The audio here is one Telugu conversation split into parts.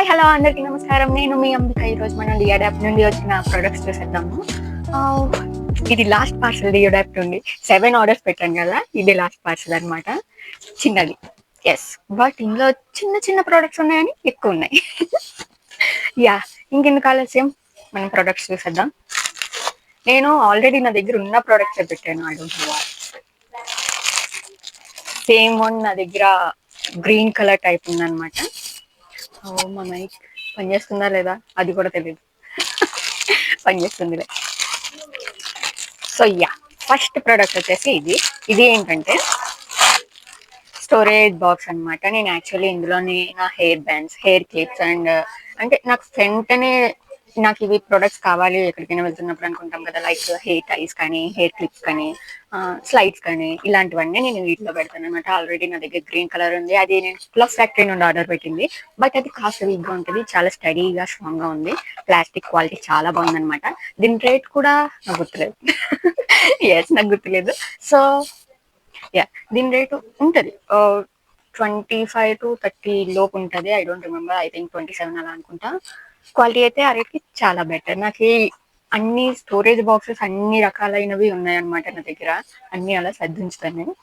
హాయ్ హలో అందరికీ నమస్కారం. నేను మీ అంబిక. ఈరోజు మనం డియర్ యాప్ నుండి వచ్చిన ప్రొడక్ట్స్ చూసేద్దాము. ఇది లాస్ట్ పార్సల్ డియర్ యాప్ నుండి 7 ఆర్డర్స్ పెట్టాను కదా, ఇది లాస్ట్ పార్సల్ అనమాట. చిన్నది, ఎస్. బట్ ఇందులో చిన్న చిన్న ప్రొడక్ట్స్ ఉన్నాయని ఎక్కువ ఉన్నాయి. యా, ఇంకెందుకు ఆలస్యం, మనం ప్రొడక్ట్స్ చూసేద్దాం. నేను ఆల్రెడీ నా దగ్గర ఉన్న ప్రొడక్ట్స్ పెట్టాను. I don't no same one నా దగ్గర గ్రీన్ కలర్ టైప్ ఉందన్నమాట. మా మైక్ పనిచేస్తుందా లేదా అది కూడా తెలియదు. పనిచేస్తుందిలే. సో యా, ఫస్ట్ ప్రోడక్ట్ వచ్చేసి ఇది ఏంటంటే స్టోరేజ్ బాక్స్ అనమాట. నేను యాక్చువల్లీ ఇందులోనే నా hair bands, hair clips and అంటే నాకు వెంటనే నాకు ఇవి ప్రొడక్ట్స్ కావాలి ఎక్కడికైనా వెళ్తున్నప్పుడు అనుకుంటాం కదా, లైక్ హెయిర్ టైస్ కానీ, హెయిర్ క్లిప్స్ కానీ, స్లైడ్స్ కానీ, ఇలాంటివన్నీ నేను వీటిలో పెడతాను అనమాట. ఆల్రెడీ నా దగ్గర గ్రీన్ కలర్ ఉంది, అది నేను ప్లస్ ఫ్యాక్టరీ నుండి ఆర్డర్ పెట్టింది. బట్ అది కాస్ట్ వీక్గా ఉంటుంది, చాలా స్టడీగా స్ట్రాంగ్గా ఉంది, ప్లాస్టిక్ క్వాలిటీ చాలా బాగుంది అనమాట. దీని రేట్ కూడా నాకు గుర్తులేదు. ఎస్, నాకు గుర్తులేదు. సో యా, దీని రేటు ఉంటుంది 25 to 30 లోపు ఉంటుంది. I don't remember, I think 27 అలా అనుకుంటా. క్వాలిటీ అయితే ఆ రేట్కి చాలా బెటర్. నాకు అన్ని స్టోరేజ్ బాక్సెస్ అన్ని రకాలైనవి ఉన్నాయన్నమాట నా దగ్గర. అన్ని అలా సర్దించుతాను నేను.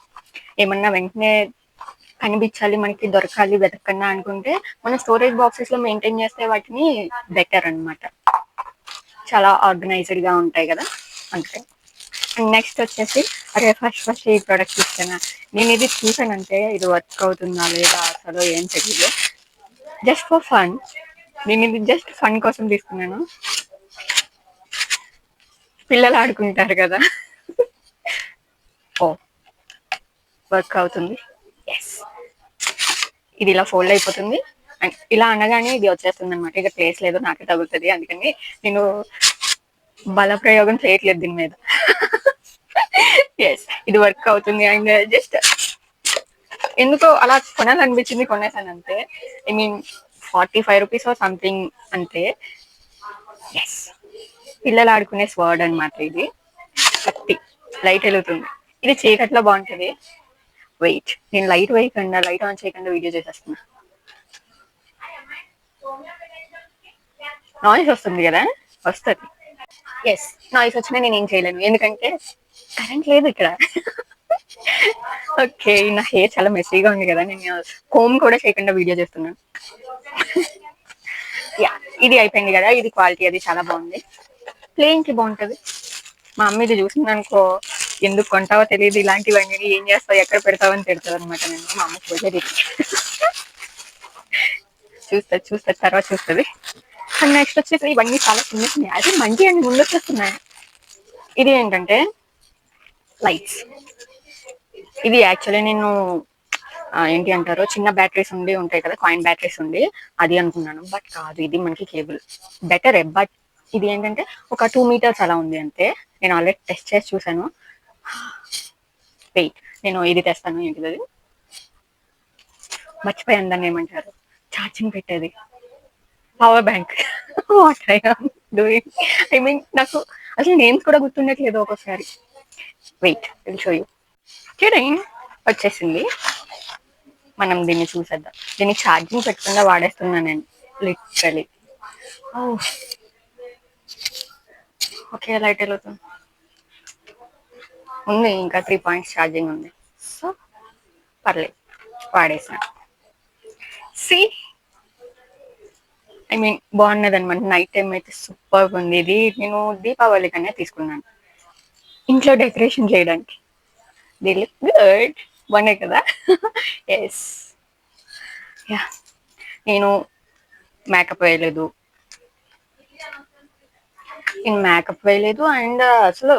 ఏమన్నా వెంటనే కనిపించాలి, మనకి దొరకాలి, వెతకన్నా అనుకుంటే మన స్టోరేజ్ బాక్సెస్ లో మెయింటైన్ చేస్తే వాటిని బెటర్ అనమాట. చాలా ఆర్గనైజ్డ్ గా ఉంటాయి కదా, అంతే. నెక్స్ట్ వచ్చేసి అరే ఫస్ట్ ఈ ప్రోడక్ట్ ఇస్తాను. నేను ఇది చూసానంటే ఇది వర్క్ అవుతుందా లేదా అసలు ఏం తెలియదు. జస్ట్ ఫర్ ఫన్, నేను ఇది జస్ట్ ఫన్ కోసం తీసుకున్నాను. పిల్లలు ఆడుకుంటారు కదా, ఓ వర్క్ అవుతుంది. ఎస్, ఇది ఇలా ఫోల్డ్ అయిపోతుంది అండ్ ఇలా అనగానే ఇది వచ్చేస్తుంది అనమాట. ఇక ప్లేస్ లేదు, నాకే తగులుతుంది, అందుకని నేను బల ప్రయోగం చేయట్లేదు దీని మీద. ఎస్, ఇది వర్క్ అవుతుంది అండ్ జస్ట్ ఎందుకో అలా కొనాలనిపించింది, కొనేసాను అంతే. ఐ మీన్ 45 రూపీస్ సంథింగ్ అంతే. ఎస్, పిల్లలు ఆడుకునే స్వర్డ్ అనమాట ఇది. కత్తి లైట్ వెలుగుతుంది, ఇది చీకట్లో బాగుంటుంది. వెయిట్, నేను లైట్ వేయకుండా, లైట్ ఆన్ చేయకుండా వీడియో చేసేస్తున్నా. నాయిస్ వస్తుంది కదా, వస్తుంది. ఎస్, నాయిస్ వచ్చినా నేను ఏం చేయలేను, ఎందుకంటే కరెంట్ లేదు ఇక్కడ. ఓకే, నా హెయిర్ చాలా మెస్సీగా ఉంది కదా, నేను కోమ్ కూడా చేయకుండా వీడియో చేస్తున్నాను. యా, ఇది అయిపోయింది కదా, ఇది క్వాలిటీ అది చాలా బాగుంది, ప్లేయింగ్ కి బాగుంటది. మా అమ్మ ఇది చూసింది అనుకో, ఎందుకు కొంటావో తెలియదు ఇలాంటివన్నీ, ఏం చేస్తావు, ఎక్కడ పెడతావని తిడతావు అనమాట. నేను మా అమ్మ చూసేది చూస్తుంది తర్వాత చూస్తుంది. అండ్ నెక్స్ట్ వచ్చేసి ఇవన్నీ చాలా చిన్న చిన్న, అది మంచి అండ్ ముందు వచ్చేస్తున్నాయి. ఇది ఏంటంటే లైట్స్. ఇది యాక్చువల్లీ నేను ఏంటి అంటారు, చిన్న బ్యాటరీస్ ఉండి ఉంటాయి కదా, కాయిన్ బ్యాటరీస్ ఉండి అది అనుకున్నాను. బట్ కాదు, ఇది మనకి కేబుల్ బెటర్. బట్ ఇది ఏంటంటే ఒక 2 meters అలా ఉంది అంతే. నేను ఆల్రెడీ టెస్ట్ చేసి చూసాను. వెయిట్, నేను ఇది తెస్తాను. ఏంటిది అది, మర్చిపోయాను దాన్ని ఏమంటారు, ఛార్జింగ్ పెట్టేది, power bank. What I am doing, I mean నాకు అసలు నేమ్స్ కూడా గుర్తుండట్లేదు ఒక్కోసారి. Wait, will show you. వచ్చేసింది, మనం దీన్ని చూసేద్దాం. దీన్ని ఛార్జింగ్ పెట్టకుండా వాడేస్తున్నా నేను లిటరలీ. ఓకే, లైట్ వెళ్తుంది, ఉంది ఇంకా 3 points ఛార్జింగ్ ఉంది. సో పర్లేదు, వాడేసిన. సి, ఐ మీన్ బాగున్నది అనమాట. నైట్ టైం అయితే సూపర్ ఉంది. ఇది నేను దీపావళి కన్నా తీసుకున్నాను ఇంట్లో డెకరేషన్ చేయడానికి. ది లుక్ గుడ్, బాగున్నాయి కదా. ఎస్, యా, నేను మేకప్ వేయలేదు, అండ్ అసలు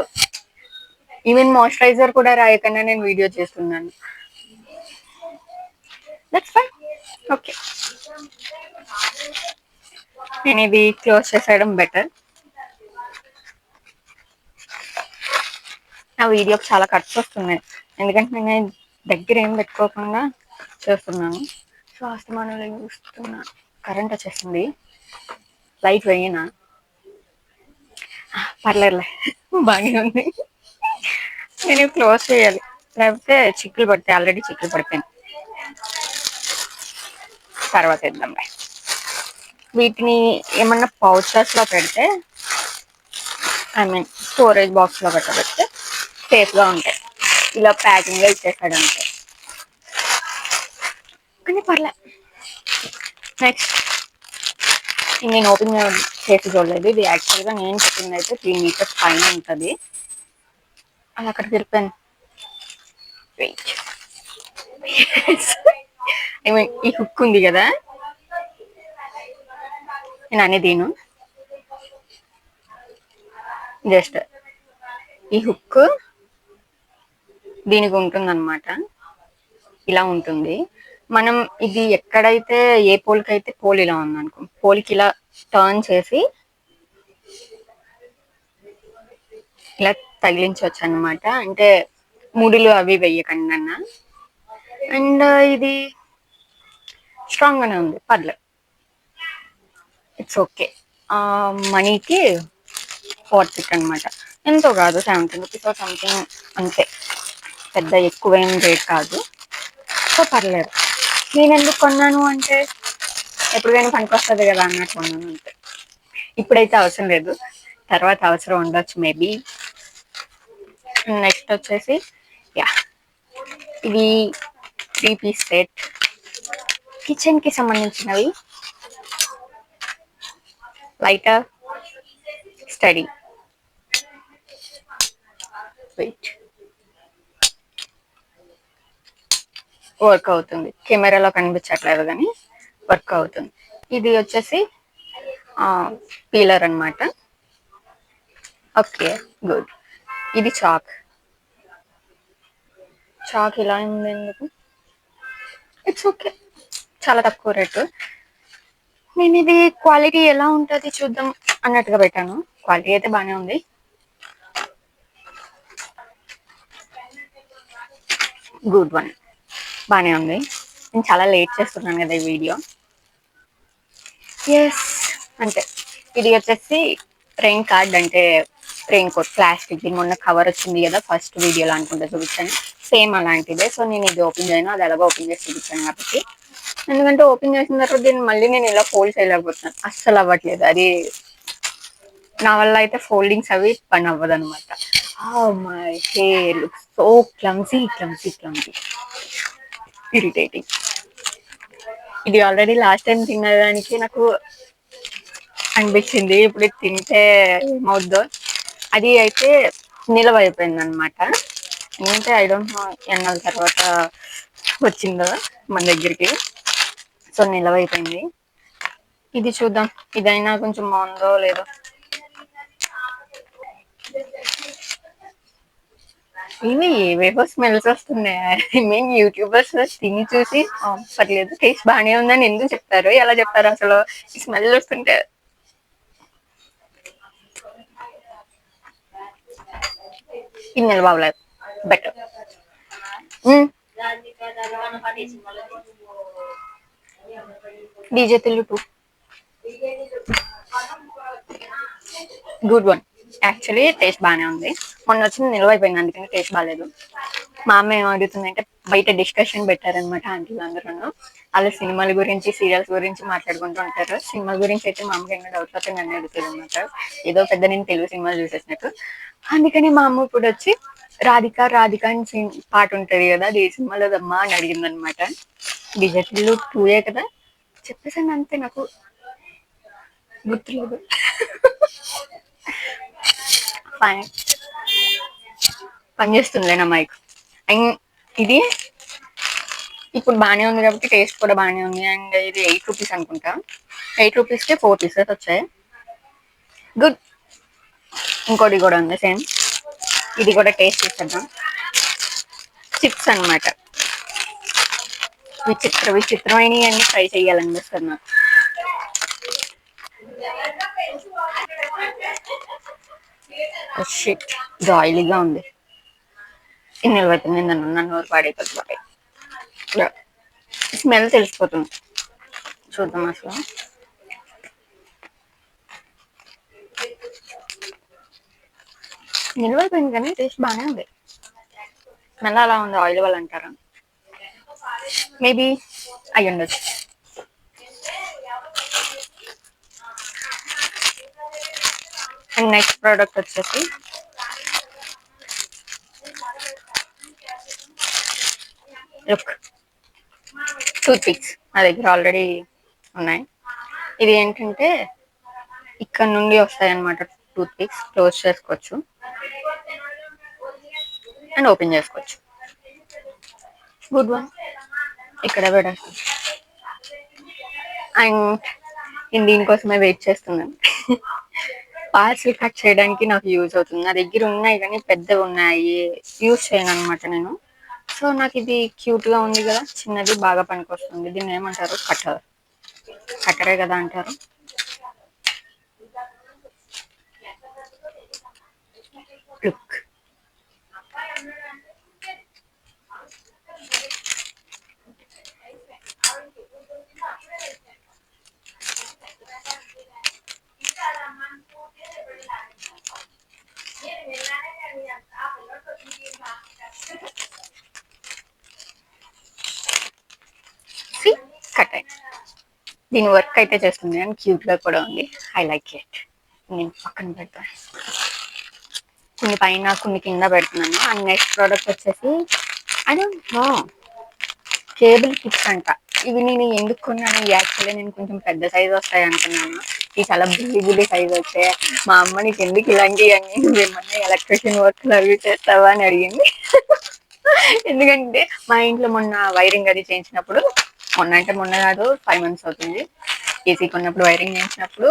ఈవెన్ మాయిశ్చరైజర్ కూడా రాయకుండా నేను వీడియో చేస్తున్నాను. That's fine, okay. నేను ఇది క్లోజ్ చేసేయడం బెటర్. నా వీడియోకి చాలా ఖర్చు వస్తున్నాయి, ఎందుకంటే నేను దగ్గర ఏం పెట్టుకోకుండా చేస్తున్నాను. సో అస్తమానంలో చూస్తున్నా. కరెంట్ వచ్చేసింది, లైట్ వేయనా, పర్లేదులే, బాగానే ఉంది. నేను క్లోజ్ చేయాలి, లేకపోతే చిక్కులు పడితే, ఆల్రెడీ చిక్కులు పడిపోయింది, తర్వాత ఇద్దాం. వీటిని ఏమన్నా పౌచెస్లో పెడితే, ఐ మీన్ స్టోరేజ్ బాక్స్లో పెట్టబెడితే సేఫ్గా ఉంటాయి. ఇలా ప్యాకింగ్లో ఇచ్చేసాడు అంతే, కానీ పర్లే. నెక్స్ట్ నేను ఓపెన్ చేసి చూడలేదు. ఇది యాక్చువల్గా నేను చెప్పింది అయితే 3 meters పైన ఉంటుంది. అది అక్కడికి వెళ్ళిపోయాను. వెయిట్, ఐ మీన్ ఈ హుక్ ఉంది కదా, నేను అనేది జస్ట్ ఈ హుక్ దీనికి ఉంటుంది అనమాట. ఇలా ఉంటుంది. మనం ఇది ఎక్కడైతే ఏ పోల్కి అయితే పోల్ ఇలా ఉంది అనుకో, పోల్కి ఇలా టర్న్ చేసి ఇలా తగిలించవచ్చు అనమాట. అంటే ముడులు అవి వెయ్యకండి అన్న. అండ్ ఇది స్ట్రాంగ్ గానే ఉంది, పర్లేదు, ఇట్స్ ఓకే. మనీకి వర్త్ ఇట్ అనమాట. ఎంతో కాదు, 70 rupees సంథింగ్ అంతే, పెద్ద ఎక్కువేం రేట్ కాదు. సో పర్లేదు. నేను ఎందుకు కొన్నాను అంటే ఎప్పుడైనా పనికొస్తుంది కదా అన్నట్టు కొన్నాను అంతే. ఇప్పుడైతే అవసరం లేదు, తర్వాత అవసరం ఉండొచ్చు మేబీ. నెక్స్ట్ వచ్చేసి యా, ఇవి 3-piece సెట్, కిచెన్ కి సంబంధించినవి. లైటర్, స్టడీ, వెయిట్, వర్క్ అవుతుంది. కెమెరాలో కనిపించట్లేదు కానీ వర్క్ అవుతుంది. ఇది వచ్చేసి పీలర్ అనమాట. Okay, good. ఇది చాక్. చాక్ ఇలా ఉంది ఎందుకు? ఇట్స్ ఓకే, చాలా తక్కువ రేటు. నేను ఇది క్వాలిటీ ఎలా ఉంటుంది చూద్దాం అన్నట్టుగా పెట్టాను. క్వాలిటీ అయితే బాగానే ఉంది. గుడ్ వన్, బాగానే ఉంది. నేను చాలా లేట్ చేస్తున్నాను కదా ఈ వీడియో. ఎస్, అంటే ఇది వచ్చేసి రెయిన్ కార్డ్, అంటే రెయిన్ కోట్, ప్లాస్టిక్. దీని మొన్న కవర్ వచ్చింది కదా ఫస్ట్ వీడియోలో అనుకుంటా చూపించాను, సేమ్ అలాంటిదే. సో నేను ఇది ఓపెన్ చేయను, అది ఎలాగో ఓపెన్ చేసి చూపించాను కాబట్టి. ఎందుకంటే ఓపెన్ చేసిన తర్వాత దీన్ని మళ్ళీ నేను ఇలా ఫోల్డ్ చేయలేకపోతున్నాను, అస్సలు అవ్వట్లేదు. అది నా వల్ల అయితే ఫోల్డింగ్స్ అవి పని అవ్వదు అనమాట. My hair looks so clumsy clumsy clumsy, irritating. ఇది ఆల్రెడీ లాస్ట్ టైం తినడానికి నాకు అనిపించింది, ఇప్పుడు ఇది తింటే ఏమవుద్దో. అది అయితే నిలవైపోయింది అనమాట. ఏంటంటే ఐ డోంట్ నో ఎన్నాళ్ళ తర్వాత వచ్చిందో మన దగ్గరికి, సో నిలవైపోయింది. ఇది చూద్దాం, ఇదైనా కొంచెం బాగుందో లేదో. ఇవి ఏవేవో స్మెల్స్ వస్తున్నాయి. ఐ మీన్ యూట్యూబర్స్ తిని చూసి పర్లేదు, టేస్ట్ బాగానే ఉందని ఎందుకు చెప్తారు, ఎలా చెప్తారు అసలు? ఈ స్మెల్ వస్తుంటే ఇది నిలవలేదు, better. DJ Tillu 2, good one. Actually taste బాగానే ఉంది. మొన్న వచ్చింది నిలవైపోయింది, అందుకని టేస్ట్ బాగాలేదు. మా అమ్మ ఏం అడుగుతుందంటే, బయట డిస్కషన్ పెట్టారనమాట ఆంటీలు అందరూ. అలా సినిమాల గురించి, సీరియల్స్ గురించి మాట్లాడుకుంటూ ఉంటారు. సినిమా గురించి అయితే మా అమ్మకి ఎన్నో డౌట్ వస్తే నన్ను అడుగుతుంది అనమాట, ఏదో పెద్ద నేను తెలుగు సినిమాలు చూసేసినట్టు. అందుకని మా అమ్మ ఇప్పుడు వచ్చి రాధిక రాధిక అని పాట ఉంటది కదా, అది ఏ సినిమాలో అమ్మా అని అడిగింది అనమాట. డిజెట్లు 2 కదా చెప్పేసాను అంతే, నాకు గుర్తులేదు. ఫైన్, పనిచేస్తుందిలే నా మైక్. అండ్ ఇది ఇప్పుడు బాగానే ఉంది కాబట్టి టేస్ట్ కూడా బాగానే ఉంది. అండ్ ఇది 8 rupees అనుకుంటా, 8 rupeesకి 4 pieces వచ్చాయి. గుడ్. ఇంకోటి కూడా ఉంది సేమ్, ఇది కూడా టేస్ట్ చేద్దాం. చిప్స్ అనమాట, విచిత్రమైన అన్ని ట్రై చేయాలనిపిస్తుంది నాకు. షిట్, ఇది ఆయిలీగా ఉంది. ఇది నిలబెట్టింది, నన్ను పాడైపోతుంది. స్మెల్ తెలిసిపోతుంది. చూద్దాం అసలు. నిలబడిపోయింది కానీ టేస్ట్ బాగానే ఉంది. స్మెల్ అలా ఉంది, ఆయిల్ వల్ల అంటారా? మేబీ అయ్యి ఉండొచ్చు. అండ్ నెక్స్ట్ ప్రోడక్ట్ వచ్చేసి లుక్ టూత్ పిక్స్ నా దగ్గర ఆల్రెడీ ఉన్నాయి. ఇది ఏంటంటే ఇక్కడ నుండి వస్తాయి అన్నమాట. టూత్ పిక్స్ క్లోజ్ చేసుకోవచ్చు అండ్ ఓపెన్ చేసుకోవచ్చు. Good one. ఇక్కడ పెట్టేస్తాను. అండ్ నేను దీనికోసమే వెయిట్ చేస్తున్నాను. పార్సిల్ కట్ చేయడానికి నాకు యూజ్ అవుతుంది. నా దగ్గర ఉన్నాయి కానీ పెద్దవి ఉన్నాయి, యూజ్ చేయను అనమాట నేను. సో నాకు ఇది క్యూట్ గా ఉంది కదా, చిన్నది బాగా పనికొస్తుంది. దీన్ని ఏమంటారు? కటర్. కటరే కదా అంటారు. లుక్. కట్ అయింది. దీని వర్క్ అయితే చేస్తుంది అండ్ క్యూట్ గా కూడా ఉంది. I like it. నేను పక్కన పెడతాను. కొన్ని పైన కొన్ని కింద పెడుతున్నాను. అండ్ నెక్స్ట్ ప్రోడక్ట్ వచ్చేసి I don't know, cable kits అంట. ఇవి నేను ఎందుకు కొన్నాను? యాక్చువల్లీ నేను కొంచెం పెద్ద సైజ్ వస్తాయి అనుకున్నాను. ఇవి చాలా బుల్లి బుల్లి సైజ్ వచ్చాయి. మా అమ్మ నీకు ఎందుకు ఇలాంటివి అని, నువ్వేమన్నా ఎలక్ట్రిషియన్ వర్క్ అవి చేస్తావా అని అడిగింది. ఎందుకంటే మా ఇంట్లో మొన్న వైరింగ్ అది చేయించినప్పుడు, మొన్న అంటే మొన్న కాదు 5 months అవుతుంది, ఏసీ కొన్నప్పుడు వైరింగ్ చేయించినప్పుడు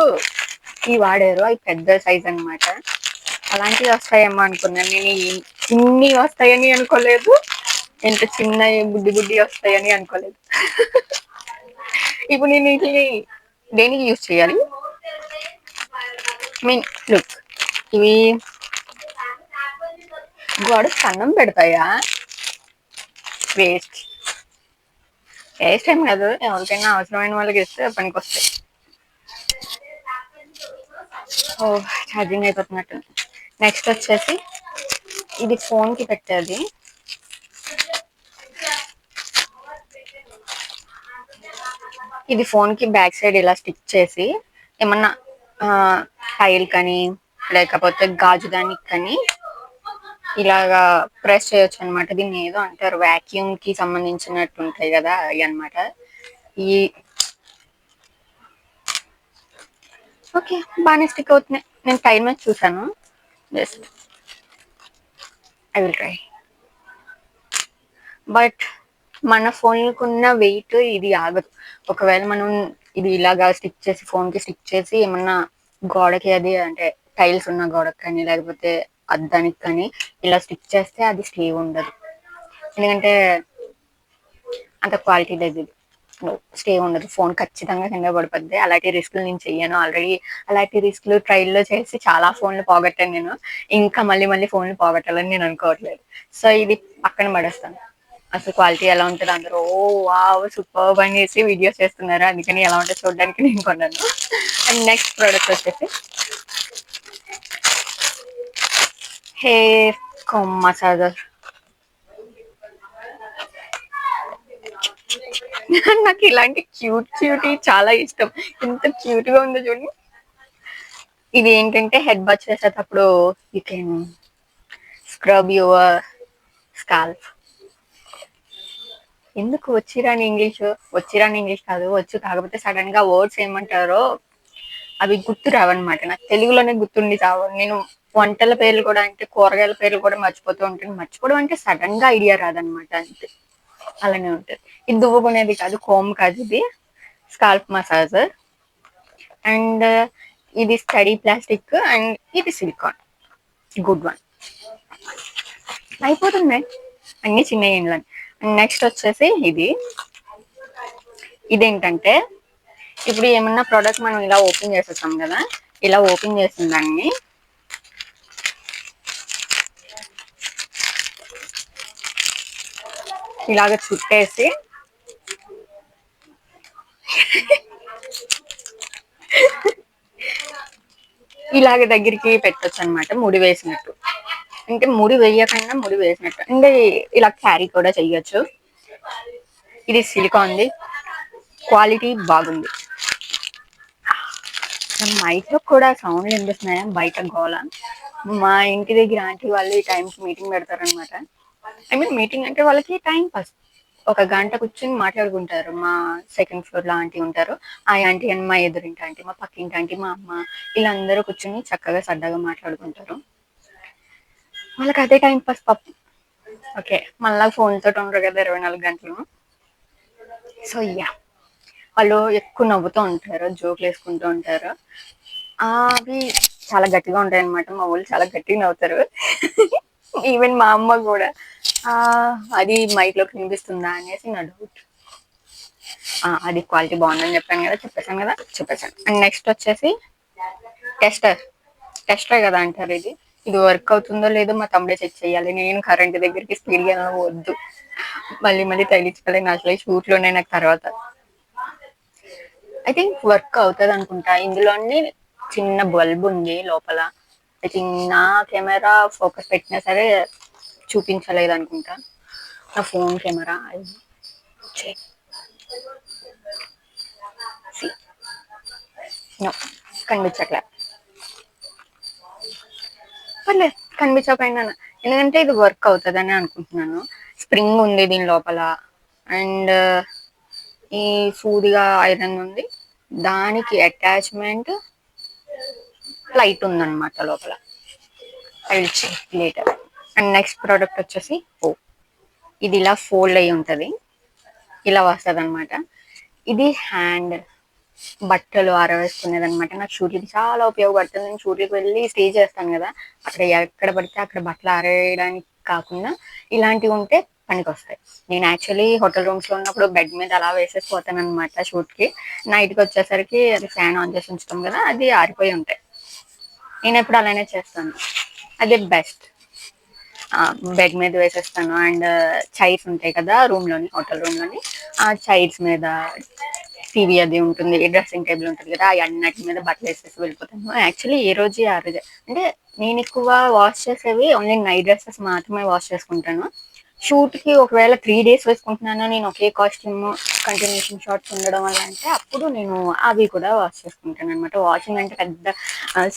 ఇవి వాడారు. అవి పెద్ద సైజ్ అనమాట. అలాంటివి వస్తాయేమో అనుకున్నాను. నేను ఇన్ని వస్తాయని అనుకోలేదు, ఎంత చిన్న బుడ్డి బుడ్డి వస్తాయని అనుకోలేదు. ఇప్పుడు నేను వీటిని దేనికి యూజ్ చేయాలి? మీన్ లుక్, ఇవి గోడకు కన్నం పెడతాయా? వేస్ట్. వేస్ట్ ఏం కాదు, ఎవరికైనా అవసరమైన వాళ్ళకి ఇస్తే పనికి వస్తాయి. ఓ, ఛార్జింగ్ అయిపోతున్నట్టు. నెక్స్ట్ వచ్చేసి ఇది ఫోన్ కి పెట్టేది. ఇది ఫోన్ కి బ్యాక్ సైడ్ ఇలా స్టిక్ చేసి ఏమన్నా టైల్ కానీ లేకపోతే గాజు దానికి కానీ ఇలాగా ప్రెస్ చేయొచ్చు అనమాట. దీన్ని ఏదో అంటారు, వాక్యూమ్ కి సంబంధించినట్టు ఉంటాయి కదా అవి అనమాట. ఈ ఓకే, బాగానే స్టిక్ అవుతున్నాయి. నేను టైం చూసాను, just I will try. But మన ఫోన్కున్న వెయిట్ ఇది ఆగదు. ఒకవేళ మనం ఇది ఇలాగా స్టిక్ చేసి, ఫోన్ కి స్టిక్ చేసి ఏమన్నా గోడకి అది అంటే టైల్స్ ఉన్న గోడకి కానీ లేకపోతే అద్దానికి కానీ ఇలా స్టిక్ చేస్తే అది స్టే ఉండదు. ఎందుకంటే అంత క్వాలిటీ దగ్గర స్టే ఉండదు. ఫోన్ ఖచ్చితంగా కింద పడిపోద్ది. అలాంటి రిస్క్లు నేను చెయ్యను. ఆల్రెడీ అలాంటి రిస్క్లు ట్రైల్లో చేసి చాలా ఫోన్లు పోగొట్టాను నేను. ఇంకా మళ్ళీ మళ్ళీ ఫోన్లు పోగొట్టాలని నేను అనుకోవట్లేదు. సో ఇది పక్కన పడేస్తాను. అసలు క్వాలిటీ ఎలా ఉంటుంది, అందరూ ఓ వావ్ సూపర్ అనేసి వీడియోస్ చేస్తున్నారు, అందుకని ఎలా ఉంటుందో చూడడానికి నేను కొన్నాను. అండ్ నెక్స్ట్ ప్రోడక్ట్ వచ్చేసి హెయిర్ కామ్ మసాజర్. నాకు ఇలాంటి క్యూట్ చాలా ఇష్టం. ఎంత క్యూట్ గా ఉందో చూడండి. ఇది ఏంటంటే హెడ్ బాత్ చేసేటప్పుడు you can scrub your scalp. ఎందుకు వచ్చిరాని ఇంగ్లీష్ కాదు, వచ్చు, కాకపోతే సడన్ గా వర్డ్స్ ఏమంటారో అవి గుర్తు రావన్నమాట. నాకు తెలుగులోనే గుర్తుండి చావు. నేను వంటల పేర్లు కూడా, అంటే కూరగాయల పేర్లు కూడా మర్చిపోతూ ఉంటాను. మర్చిపోవడం అంటే సడన్ గా ఐడియా రాదనమాట, అంతే. అలానే ఉంటుంది. ఇది దువ్వుకునేది కాదు, కోమ్ కాదు, ఇది స్కాల్ప్ మసాజర్. అండ్ ఇది స్టడీ ప్లాస్టిక్ అండ్ ఇది సిలికాన్. Good one. అయిపోతున్నాయి అన్ని చిన్న ఇండ్లని. నెక్స్ట్ వచ్చేసి ఇదేంటంటే ఇప్పుడు ఏమన్నా ప్రోడక్ట్ మనం ఇలా ఓపెన్ చేసేస్తాం కదా, ఇలా ఓపెన్ చేసిన దాన్ని ఇలాగ చుట్టేసి ఇలాగ దగ్గరికి పెట్టొచ్చు అనమాట, ముడి వేసినట్టు. అంటే ముడి వేయకుండా ముడి వేసినట్టు. అంటే ఇలా క్యారీ కూడా చెయ్యొచ్చు. ఇది సిలికాన్ది, క్వాలిటీ బాగుంది. మైక్‌లో కూడా సౌండ్‌లు వినిపిస్తున్నాయా బయట గోల? మా ఇంటి దగ్గర ఆంటీ వాళ్ళు ఈ టైంకి మీటింగ్ పెడతారనమాట. ఐ మీన్ మీటింగ్ అంటే వాళ్ళకి టైం పాస్. ఒక గంట కూర్చొని మాట్లాడుకుంటారు. మా సెకండ్ ఫ్లోర్‌లో ఆంటీ ఉంటారు. ఆ ఆంటీ అండ్ మా ఎదురింటి ఆంటీ, మా పక్కింటి ఆంటీ, మా అమ్మ వీళ్ళందరూ కూర్చొని చక్కగా సరదాగా మాట్లాడుకుంటారు. వాళ్ళకి అదే టైం పాస్ పాపం. ఓకే. మనలాగా ఫోన్‌తోటి ఉండరు కదా 24 గంటలు. So yeah! వాళ్ళు ఎక్కువ నవ్వుతూ ఉంటారు. జోకులేసుకుంటూ ఉంటారు. అవి చాలా గట్టిగా ఉంటాయన్నమాట. మా వోళ్ళు చాలా గట్టిగా నవ్వుతారు. ఈవెన్ మా అమ్మ గూడా. అది మైక్‌లోకి వినిపిస్తుందా అనేసి నా డౌట్. అది క్వాలిటీ బావుందని చెప్పాను గదా! చెప్పేసాను గదా! చెప్పేసాను. అండ్ నెక్స్ట్ వచ్చేసి టెస్టర్. టెస్టర్ గదా అంటారు ఇది. ఇది వర్క్ అవుతుందో లేదో మా తమ్ముడే చెక్ చేయాలి. నేను కరెంట్ దగ్గరికి స్పీడ్‌గా వద్దు. మళ్ళీ మళ్ళీ తగిలించుకోలేను అసలే షూట్‌లోనే నాకు తర్వాత. ఐ థింక్ వర్క్ అవుతది అనుకుంటా. ఇందులోని చిన్న బల్బ్ ఉంది లోపల. ఐ థింక్ నా కెమెరా ఫోకస్ పెట్టినా సరే చూపించలేదు అనుకుంటా. నా ఫోన్ కెమెరా చెక్ నో కనిపించట్లే. పర్లేదు కనిపించకపోయినా ఎందుకంటే ఇది వర్క్ అవుతుందని అనుకుంటున్నాను. స్ప్రింగ్ ఉంది దీని లోపల అండ్ ఈ సూదిగా ఐరన్ ఉంది. దానికి అటాచ్మెంట్ లైట్ ఉందన్నమాట లోపల. I will check later. And next product వచ్చేసి ఇది ఇలా ఫోల్డ్ అయి ఉంటది. ఇలా వస్తుంది అనమాట. ఇది హ్యాండ్ బట్టలు ఆరవేసుకునేది అనమాట. నాకు షూట్లకి చాలా ఉపయోగపడుతుంది. నేను షూట్లకి వెళ్ళి స్టే చేస్తాను కదా, అక్కడ ఎక్కడ పడితే అక్కడ బట్టలు ఆరేయడానికి కాకుండా ఇలాంటివి ఉంటే పనికి వస్తాయి. నేను యాక్చువల్లీ హోటల్ రూమ్స్ లో ఉన్నప్పుడు బెడ్ మీద అలా వేసేసి పోతాను అనమాట షూట్ కి. నైట్కి వచ్చేసరికి అది ఫ్యాన్ ఆన్ చేసి ఉంచుతాం కదా, అది ఆరిపోయి ఉంటాయి. నేను ఎప్పుడు అలానే చేస్తాను. అదే బెస్ట్. బెడ్ మీద వేసేస్తాను. అండ్ చైర్స్ ఉంటాయి కదా రూమ్ లోని, హోటల్ రూమ్ లోని, ఆ చైర్స్ మీద టీవీ అది ఉంటుంది, డ్రెస్సింగ్ టేబుల్ ఉంటుంది కదా, అవి అన్నిటి మీద బట్టలు వేసేసి వెళ్ళిపోతాను. యాక్చువల్లీ ఏ రోజు ఆ రోజే అంటే నేను ఎక్కువ వాష్ చేసేవి ఓన్లీ నైట్ డ్రెస్సెస్ మాత్రమే వాష్ చేసుకుంటాను. షూట్ కి ఒకవేళ 3 days వేసుకుంటున్నాను నేను ఒకే కాస్ట్యూమ్, కంటిన్యూషన్ షార్ట్స్ ఉండడం వల్ల అంటే అప్పుడు నేను అవి కూడా వాష్ చేసుకుంటాను అనమాట. వాషింగ్ అంటే పెద్ద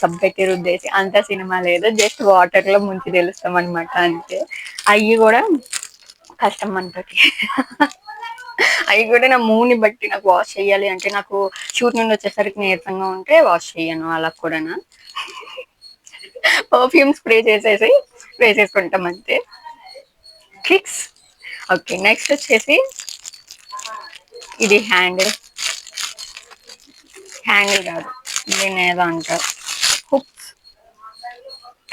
సబ్ పెట్టి రుద్దేసి అంత సినిమా లేదు, జస్ట్ వాటర్ లో ముంచి తెలుస్తాం అనమాట అంతే. అవి కూడా కష్టం మనతోటి. అవి కూడా నా మూడ్ని బట్టి నాకు వాష్ చేయాలి అంటే, నాకు షూట్ నుండి వచ్చేసరికి నీరసంగా ఉంటే వాష్ చేయను. అలా కూడా పర్ఫ్యూమ్ స్ప్రే చేసేసి వేసేసుకుంటాం అంతే. క్లిక్స్. ఓకే నెక్స్ట్ వచ్చేసి ఇది హ్యాండిల్. హ్యాండిల్ కాదు, దీన్ని ఏదో అంటారు, హుక్స్.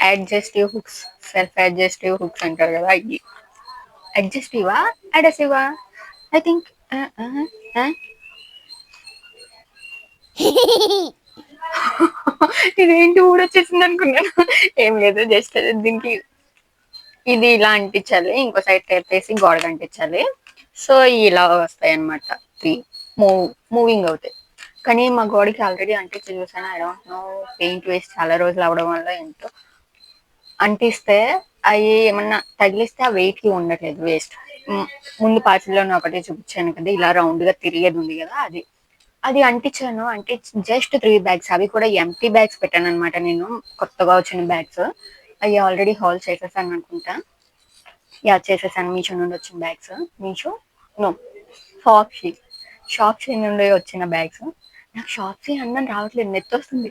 అడ్జస్టివ్ హుక్స్, సెల్ఫ్ అడ్జస్టివ్ హుక్స్ అంటారు కదా అవి. అడ్జస్టివా అడసివా ఐ థింక్. ఇదేంటి ఊడొచ్చేసింది అనుకున్నాను. ఏం లేదు, జస్ట్ దీనికి ఇది ఇలా అంటించాలి, ఇంకో సైడ్ టేప్ వేసి గోడకు అంటించాలి. సో ఇలా వస్తాయి అనమాట. త్రీ మూవింగ్ అవుతాయి. కానీ మా గోడకి ఆల్రెడీ అంటించి చూసాను. I don't no, paint waste చాలా రోజులు అవడం వల్ల ఏంటో అంటిస్తే అవి ఏమన్నా తగిలిస్తే ఆ వెయిట్ కి ఉండట్లేదు, వేస్ట్. ముందు పాచిలోనే ఒకటి చూపించాను కదా, ఇలా రౌండ్ గా తిరిగేది ఉంది కదా, అది అది అంటించాను. అంటే జస్ట్ 3 bags, అవి కూడా ఎంటీ బ్యాగ్స్ పెట్టాను అనమాట నేను. కొత్తగా వచ్చిన బ్యాగ్స్ అవి ఆల్రెడీ హాల్ చేసేసాను అనుకుంటా. యా చేసేసాను. మీషో నుండి వచ్చిన బ్యాగ్స్. మీషో నో, షాప్షీ. షాప్షీ నుండి వచ్చిన బ్యాగ్స్. నాకు షాప్షీ అన్నం రావట్లేదు, నెత్తి వస్తుంది.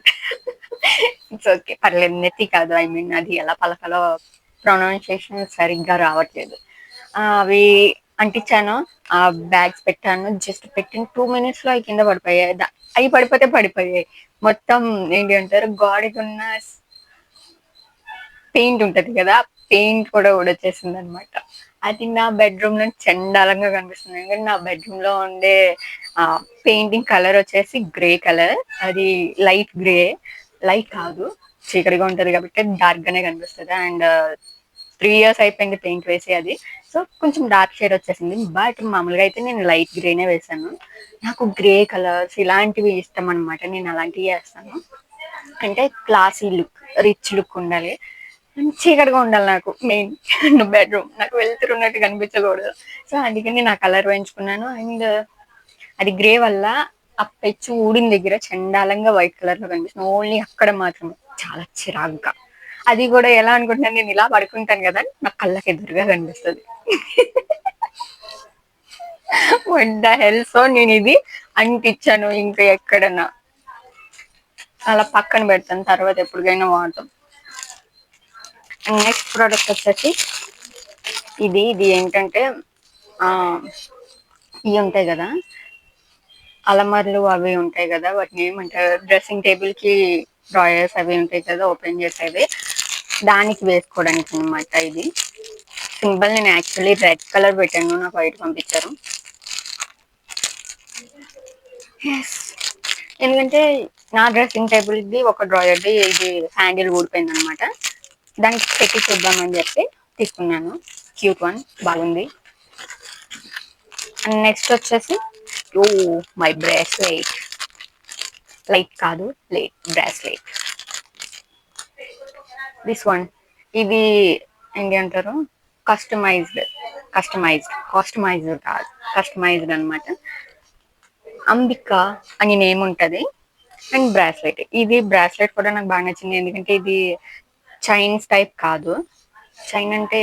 ఇట్స్ ఓకే, పర్లేదు. నెత్తి కాదు, ఐ మీన్ అది ఎలా పలకలో ప్రొనౌన్సియేషన్ సరిగ్గా రావట్లేదు. అవి అంటించాను, ఆ బ్యాగ్స్ పెట్టాను. జస్ట్ పెట్టిన 2 minutes లో అవి కింద పడిపోయాయి. అవి పడిపోతే పడిపోయాయి. మొత్తం ఏంటి అంటారు, గోడకి ఉన్న పెయింట్ ఉంటది కదా, పెయింట్ కూడా ఊడొచ్చేసింది అనమాట. అది నా బెడ్రూమ్ లో చండాలంగా కనిపిస్తుంది. ఎందుకంటే నా బెడ్రూమ్ లో ఉండే ఆ పెయింటింగ్ కలర్ వచ్చేసి గ్రే కలర్. అది లైట్ గ్రే, లైట్ కాదు, చీకటిగా ఉంటది కాబట్టి డార్క్ గానే కనిపిస్తుంది. అండ్ 3 years అయిపోయింది పెయింట్ వేసి అది. సో కొంచెం డార్క్ షేడ్ వచ్చేసింది. బట్ మామూలుగా అయితే నేను లైట్ గ్రేనే వేసాను. నాకు గ్రే కలర్స్ ఇలాంటివి ఇష్టం అనమాట. నేను అలాంటివి వేస్తాను. అంటే క్లాసీ లుక్, రిచ్ లుక్ ఉండాలి. చీకటిగా ఉండాలి నాకు మెయిన్. బెడ్రూమ్ నాకు వెళ్తురున్నట్టు కనిపించకూడదు. సో అందుకని నా కలర్ వేయించుకున్నాను. అండ్ అది గ్రే వల్ల ఆ పెచ్చు ఊడిన దగ్గర చండాలంగా వైట్ కలర్ లో కనిపిస్తుంది. ఓన్లీ అక్కడ మాత్రమే చాలా చిరాగ్గా. అది కూడా ఎలా అనుకుంటున్నాను, నేను ఇలా పడుకుంటాను కదా, నా కళ్ళకి ఎదురుగా కనిపిస్తుంది. వడ్డ హెల్. సో నేను ఇది అంటించాను ఇంకా ఎక్కడన్నా, అలా పక్కన పెడతాను, తర్వాత ఎప్పటికైనా వాడతాం. నెక్స్ట్ ప్రోడక్ట్ వచ్చేసి ఇది ఏంటంటే ఆ ఇవి ఉంటాయి కదా, అలమర్లు అవి ఉంటాయి కదా, వాటిని ఏమంటారు, డ్రెస్సింగ్ టేబుల్ కి డ్రాయర్స్ అవి ఉంటాయి కదా ఓపెన్ చేసేవి, దానికి వేసుకోవడానికి అనమాట. ఇది సింబల్ నేను యాక్చువల్లీ రెడ్ కలర్ పెట్టాను, నాకు వైట్ పంపించారు. ఎందుకంటే నా డ్రెస్సింగ్ టేబుల్ ది ఒక డ్రాయర్ది ఇది హ్యాండిల్ ఊడిపోయింది అనమాట, దానికి పెట్టి చూద్దామని చెప్పి తీసుకున్నాను. క్యూట్ వన్, బాగుంది. అండ్ నెక్స్ట్ వచ్చేసి ఓ మై బ్రాస్లెట్, లైట్ కాదు ప్లేట్, బ్రాస్లెట్. దిస్ వన్, ఇది ఏంటి అంటారు, కస్టమైజ్డ్ కాదు, కస్టమైజ్డ్ అనమాట. అంబిక అని నేమ్ ఉంటది. అండ్ బ్రాస్లెట్, ఇది బ్రాస్లెట్ కూడా నాకు బాగా నచ్చింది, ఎందుకంటే ఇది చైన్స్ టైప్ కాదు. చైన్ అంటే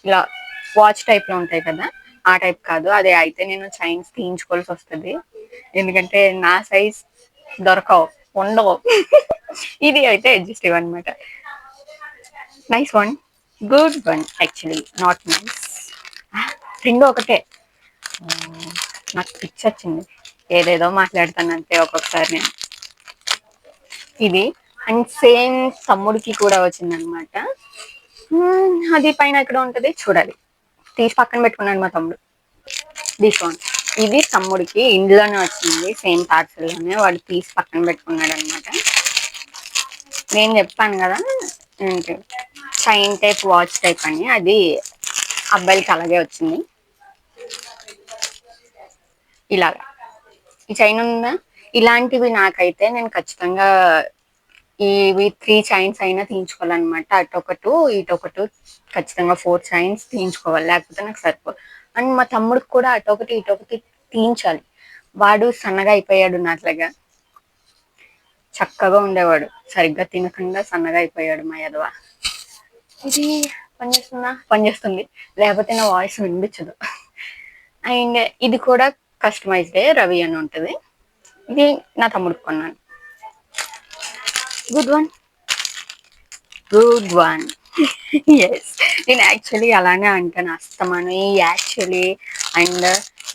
ఇలా వాచ్ టైప్ లో ఉంటాయి కదా, ఆ టైప్ కాదు. అదే అయితే నేను చైన్స్ తీయించుకోవాల్సి వస్తుంది, ఎందుకంటే నా సైజ్ దొరకవు, ఉండవు. ఇది అయితే అడ్జస్టివ్ అనమాట. Nice one, good one, actually not nice. రెండు ఒకటే. నాకు పిచ్చి వచ్చింది, ఏదేదో మాట్లాడతాను అంతే ఒక్కొక్కసారి నేను. ఇది అండ్ సేమ్ తమ్ముడికి కూడా వచ్చింది అనమాట. అది పైన ఎక్కడ ఉంటది చూడాలి, తీసి పక్కన పెట్టుకున్నాడు మా తమ్ముడు. దిస్ వన్, ఇది తమ్ముడికి ఇంట్లోనే వచ్చింది, సేమ్ పార్సల్ లోనే, వాడు తీసి పక్కన పెట్టుకున్నాడు అనమాట. నేను చెప్పాను కదా ఏంటి, చైన్ టైప్ వాచ్ టైప్ అని, అది అబ్బాయిలకి అలాగే వచ్చింది. ఇలాగా ఈ చైన్ ఉందా, ఇలాంటివి నాకైతే నేను ఖచ్చితంగా ఇవి 3 చైన్స్ అయినా తీయించుకోవాలన్నమాట. అటొకటు ఇటొకటు, ఖచ్చితంగా 4 చైన్స్ తీయించుకోవాలి, లేకపోతే నాకు సరిపోదు. అండ్ మా తమ్ముడికి కూడా అటొకటి ఇటొకటి తీయించాలి. వాడు సన్నగా అయిపోయాడు నాట్లాగా, చక్కగా ఉండేవాడు, సరిగ్గా తినకుండా సన్నగా అయిపోయాడు మా యదవ. ఇది పనిచేస్తుందా, పనిచేస్తుంది, లేకపోతే నా వాయిస్ వినిపించదు. అండ్ ఇది కూడా కస్టమైజ్డే, రవి అని ఉంటుంది. ఇది నా తమ్ముడికి కొన్నాను. Good one, good one. Yes, నేను యాక్చువల్లీ అలానే అంటాను అస్తమాను, ఈ actually and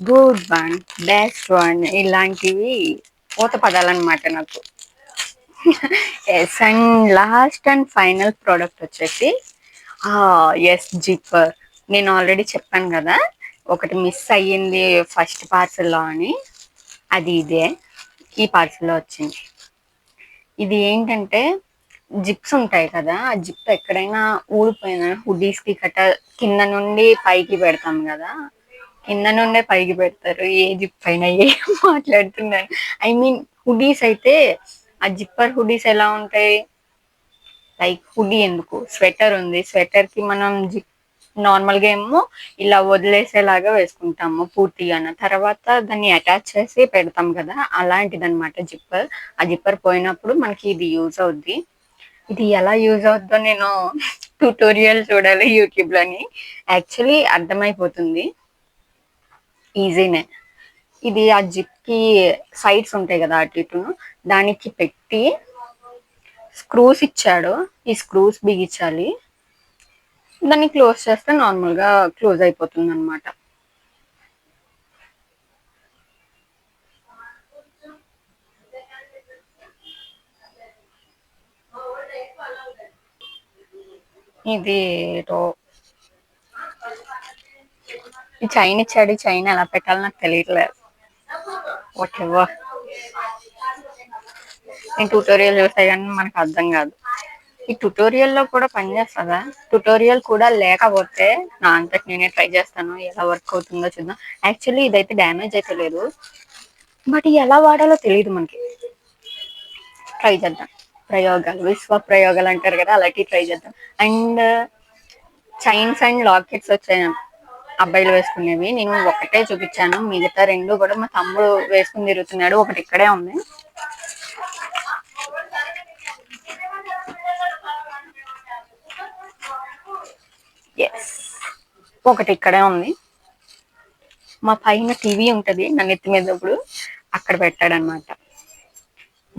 good one, best one, ఇలాంటివి ఊత పదాలు అనమాట నాకు. Yes, and last and final product వచ్చేసి ఎస్, జిప్పర్. నేను ఆల్రెడీ చెప్పాను కదా, ఒకటి మిస్ అయ్యింది ఫస్ట్ పార్సల్లో అని, అది ఇదే ఈ పార్సల్లో వచ్చింది. ఇది ఏంటంటే జిప్స్ ఉంటాయి కదా, ఆ జిప్ ఎక్కడైనా ఊడిపోయిన హుడీస్ కి కట్ట కింద నుండి పైకి పెడతాం కదా, కింద నుండే పైకి పెడతారు, ఏ జిప్ అయినా, ఏం మాట్లాడుతున్నాను, ఐ మీన్ హుడీస్ అయితే ఆ జిప్పర్ హుడీస్ ఎలా ఉంటాయి, లైక్ హుడీ ఎందుకు, స్వెటర్ ఉంది, స్వెటర్ కి మనం జిప్ నార్మల్ గా ఏమో ఇలా వదిలేసేలాగా వేసుకుంటాము పూర్తిగా, తర్వాత దాన్ని అటాచ్ చేసి పెడతాం కదా, అలాంటిది అనమాట జిప్పర్. ఆ జిప్పర్ పోయినప్పుడు మనకి ఇది యూజ్ అవుద్ది. ఇది ఎలా యూజ్ అవుద్దో నేను ట్యూటోరియల్ చూడాలి యూట్యూబ్ లోని, యాక్చువల్లీ అర్థమైపోతుంది, ఈజీనే. ఇది ఆ జిప్ కి సైడ్స్ ఉంటాయి కదా అటు ఇటును, దానికి పెట్టి స్క్రూస్ ఇచ్చాడు, ఈ స్క్రూస్ బిగించాలి, దాన్ని క్లోజ్ చేస్తే నార్మల్ గా క్లోజ్ అయిపోతుంది అనమాట. ఇది ఈ చైన్ ఇచ్చాడు, ఈ చైన్ ఎలా పెట్టాలో నాకు తెలియట్లేదు. వాట్ ఎవర్, నేను ట్యూటోరియల్ చూస్తే కానీ మనకు అర్థం కాదు. ఈ ట్యూటోరియల్ లో కూడా పనిచేస్తుందా, ట్యూటోరియల్ కూడా లేకపోతే నా అంతటి నేనే ట్రై చేస్తాను, ఎలా వర్క్ అవుతుందో చూద్దాం. యాక్చువల్లీ ఇదైతే డ్యామేజ్ అయితే లేదు, బట్ ఎలా వాడాలో తెలియదు మనకి. ట్రై చేద్దాం, ప్రయోగాలు విశ్వ ప్రయోగాలు అంటారు కదా, అలాంటివి ట్రై చేద్దాం. అండ్ చైన్స్ అండ్ లాకెట్స్ వచ్చాయి అబ్బాయిలు వేసుకునేవి. నేను ఒకటే చూపించాను, మిగతా రెండు కూడా మా తమ్ముడు వేసుకుని తిరుగుతున్నాడు. ఒకటి ఇక్కడే ఉంది. ఎస్, ఒకటి ఇక్కడే ఉంది. మా పైన టీవీ ఉంటది నా నెత్తి మీద, ఇప్పుడు అక్కడ పెట్టాడనమాట.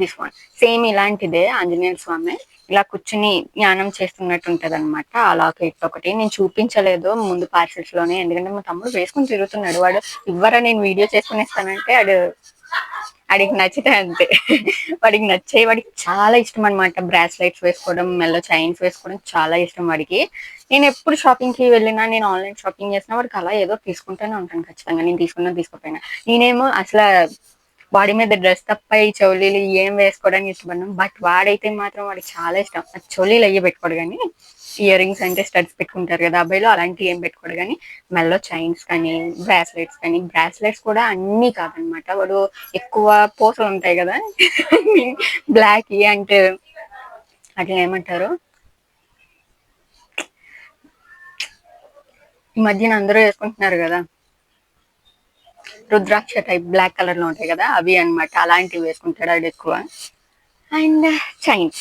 దిస్ వన్ సేమ్ ఇలాంటిదే, ఆంజనేయ స్వామి ఇలా కూర్చుని జ్ఞానం చేస్తున్నట్టు ఉంటది అనమాట. అలా ఒకటి నేను చూపించలేదు ముందు పార్సెల్స్ లోనే, ఎందుకంటే మా తమ్ముడు వేసుకుని తిరుగుతున్నాడు. వాడు ఇవ్వరా నేను వీడియో చేసుకునేస్తానంటే వాడికి నచ్చితే అంతే. వాడికి నచ్చే, వాడికి చాలా ఇష్టం అనమాట. బ్రాస్లెట్స్ వేసుకోవడం, మెల్ల చైన్స్ వేసుకోవడం చాలా ఇష్టం వాడికి. నేను ఎప్పుడు షాపింగ్ కి వెళ్ళినా, నేను ఆన్లైన్ షాపింగ్ చేసినా వాడికి అలా ఏదో తీసుకుంటూనే ఉంటాను ఖచ్చితంగా. నేను తీసుకున్నా తీసుకోపోయినా. నేనేమో అసలు బాడీ మీద డ్రెస్ తప్ప ఈ చౌలీలు ఏం వేసుకోవడానికి ఇష్టపడను. బట్ వాడైతే మాత్రం వాడికి చాలా ఇష్టం. చౌలీలు అయ్యే పెట్టుకోడు కానీ, ఇయర్ రింగ్స్ అంటే స్టడ్స్ పెట్టుకుంటారు కదా అబ్బాయిలు, అలాంటివి ఏం పెట్టుకోడు కానీ మెల్లో చైన్స్ కానీ, బ్రాస్లెట్స్ కానీ. బ్రాస్లెట్స్ కూడా అన్నీ కాదనమాట, వాడు ఎక్కువ పూసలు ఉంటాయి కదా, బ్లాక్ అంటే అట్లా ఏమంటారు, ఈ మధ్యన అందరూ వేసుకుంటున్నారు కదా, రుద్రాక్ష టైప్ బ్లాక్ కలర్ లో ఉంటాయి కదా, అవి అనమాట. అలాంటివి వేసుకుంటాడు అది ఎక్కువ. అండ్ చైన్స్,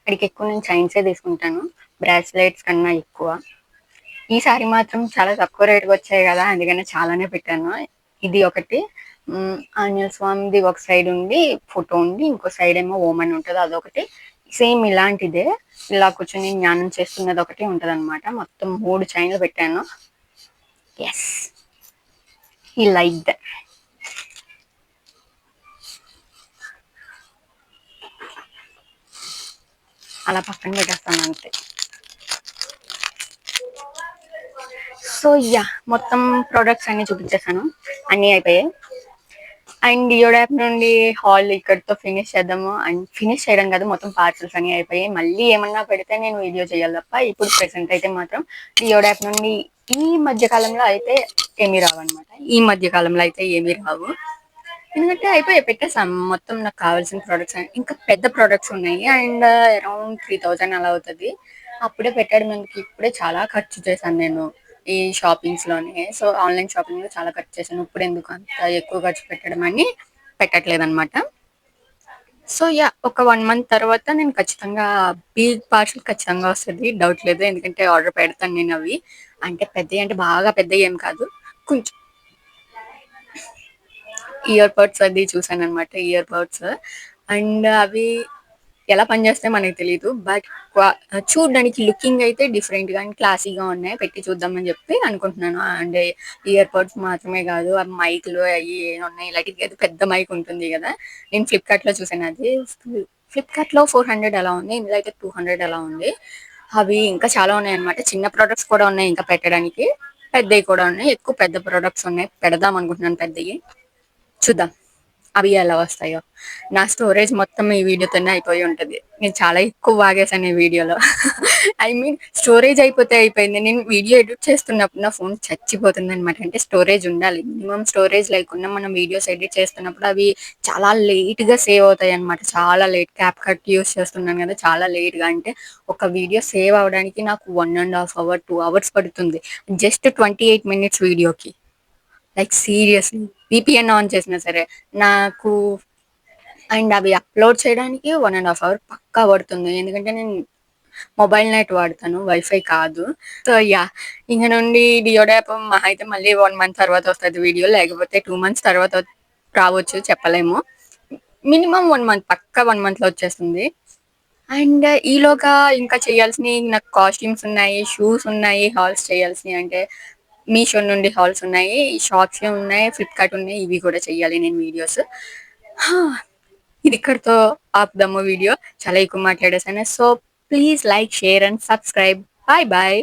అడికి ఎక్కువ నేను చైన్సే తీసుకుంటాను బ్రాస్లెట్స్ కన్నా ఎక్కువ. ఈసారి మాత్రం చాలా తక్కువ రేటుకి వచ్చాయి కదా, అందుకనే చాలానే పెట్టాను. ఇది ఒకటి ఆంజనేయ స్వామిది ఒక సైడ్ ఉండి ఫోటో ఉండి, ఇంకో సైడ్ ఏమో ఓమన్ ఉంటుంది, అదొకటి. సేమ్ ఇలాంటిదే, ఇలా కూర్చొని జ్ఞానం చేస్తున్నది ఒకటి ఉంటది అనమాట. మొత్తం 3 చైన్లు పెట్టాను. ఎస్, ఈ లైక్ దట్. అలా పక్కన పెట్టేస్తాను అంతే. సో యా, మొత్తం ప్రోడక్ట్స్ అన్ని చూపించేసాను, అన్నీ అయిపోయాయి. అండ్ డియోడ్ యాప్ నుండి హాల్ ఇక్కడితో ఫినిష్ చేద్దాము. అండ్ ఫినిష్ చేయడం కాదు, మొత్తం పార్సల్స్ అన్ని అయిపోయాయి. మళ్ళీ ఏమన్నా పెడితే నేను వీడియో చేయాలి తప్ప, ఇప్పుడు ప్రెసెంట్ అయితే మాత్రం డియోడ్ యాప్ నుండి ఈ మధ్య కాలంలో అయితే ఏమీ రావు అనమాట. ఈ మధ్య కాలంలో అయితే ఏమీ రావు, ఎందుకంటే అయిపోయాయి, పెట్టేసాం మొత్తం. నాకు కావాల్సిన ప్రోడక్ట్స్ ఇంకా పెద్ద ప్రోడక్ట్స్ ఉన్నాయి. అండ్ అరౌండ్ 3000 అలా అవుతుంది. అప్పుడే పెట్టడం ఎందుకు, ఇప్పుడే చాలా ఖర్చు చేశాను నేను ఈ షాపింగ్స్ లోనే. సో ఆన్లైన్ షాపింగ్ లో చాలా ఖర్చు చేశాను, ఇప్పుడు ఎందుకు అంత ఎక్కువ ఖర్చు పెట్టడం అని పెట్టట్లేదు అనమాట. సో యా, ఒక 1 మంత్ తర్వాత నేను ఖచ్చితంగా బిగ్ పార్సల్ ఖచ్చితంగా వస్తుంది, డౌట్ లేదు. ఎందుకంటే ఆర్డర్ పెడతాను నేను అవి. అంటే పెద్దవి అంటే బాగా పెద్దవి ఏం కాదు, కొంచెం. ఇయర్ బడ్స్ అది చూసాను అనమాట, ఇయర్ బడ్స్. అండ్ అవి ఎలా పనిచేస్తే మనకి తెలియదు, బట్ చూడడానికి లుకింగ్ అయితే డిఫరెంట్ గా అండ్ క్లాసీగా ఉన్నాయి. పెట్టి చూద్దామని చెప్పి అనుకుంటున్నాను. అండ్ ఇయర్ బడ్స్ మాత్రమే కాదు, ఆ మైక్లు అవి ఉన్నాయి. ఇలాంటి పెద్ద మైక్ ఉంటుంది కదా, నేను ఫ్లిప్కార్ట్ లో చూసాను. అది ఫ్లిప్కార్ట్ లో 400 అలా ఉంది, ఇందులో అయితే 200 అలా ఉంది. అవి ఇంకా చాలా ఉన్నాయి అనమాట. చిన్న ప్రొడక్ట్స్ కూడా ఉన్నాయి ఇంకా పెట్టడానికి, పెద్దవి కూడా ఉన్నాయి. ఎక్కువ పెద్ద ప్రొడక్ట్స్ ఉన్నాయి, పెడదాం అనుకుంటున్నాను పెద్దవి. చూద్దాం అవి ఎలా వస్తాయో. నా స్టోరేజ్ మొత్తం ఈ వీడియోతోనే అయిపోయి ఉంటది. నేను చాలా ఎక్కువ వాగేసాను ఈ వీడియోలో. ఐ మీన్ స్టోరేజ్ అయిపోతే అయిపోయింది, నేను వీడియో ఎడిట్ చేస్తున్నప్పుడు నా ఫోన్ చచ్చిపోతుంది అనమాట. అంటే స్టోరేజ్ ఉండాలి, మినిమం స్టోరేజ్ లేకుండా మనం వీడియోస్ ఎడిట్ చేస్తున్నప్పుడు అవి చాలా లేట్ గా సేవ్ అవుతాయి అనమాట. చాలా లేట్, క్యాప్ కట్ యూస్ చేస్తున్నాను కదా, చాలా లేట్ గా. అంటే ఒక వీడియో సేవ్ అవడానికి నాకు 1.5 hours 2 hours పడుతుంది, జస్ట్ 28 minutes వీడియోకి. లైక్ సీరియస్లీ విపిఎన్ ఆన్ చేసినా సరే నాకు. అండ్ అవి అప్లోడ్ చేయడానికి 1.5 hours పక్కా పడుతుంది, ఎందుకంటే నేను మొబైల్ నెట్ వాడతాను, వైఫై కాదు. సో యా, ఇంక నుండి డియోడాప్ మహా అయితే మళ్ళీ 1 month తర్వాత వస్తుంది వీడియో, లేకపోతే 2 months తర్వాత రావచ్చు, చెప్పలేము. మినిమం 1 month, పక్కా 1 month లో వచ్చేస్తుంది. అండ్ ఈలోగా ఇంకా చేయాల్సినవి నాకు కాస్ట్యూమ్స్ ఉన్నాయి, షూస్ ఉన్నాయి, హాల్స్ చేయాల్సినవి. అంటే మీషో నుండి హాల్స్ ఉన్నాయి, షాప్స్ ఉన్నాయి, ఫ్లిప్కార్ట్ ఉన్నాయి, ఇవి కూడా చెయ్యాలి నేను వీడియోస్. ఇది ఇక్కడితో ఆపుదాము వీడియో, చాలా ఎక్కువ మాట్లాడేసాను. So please like, share and subscribe. Bye bye.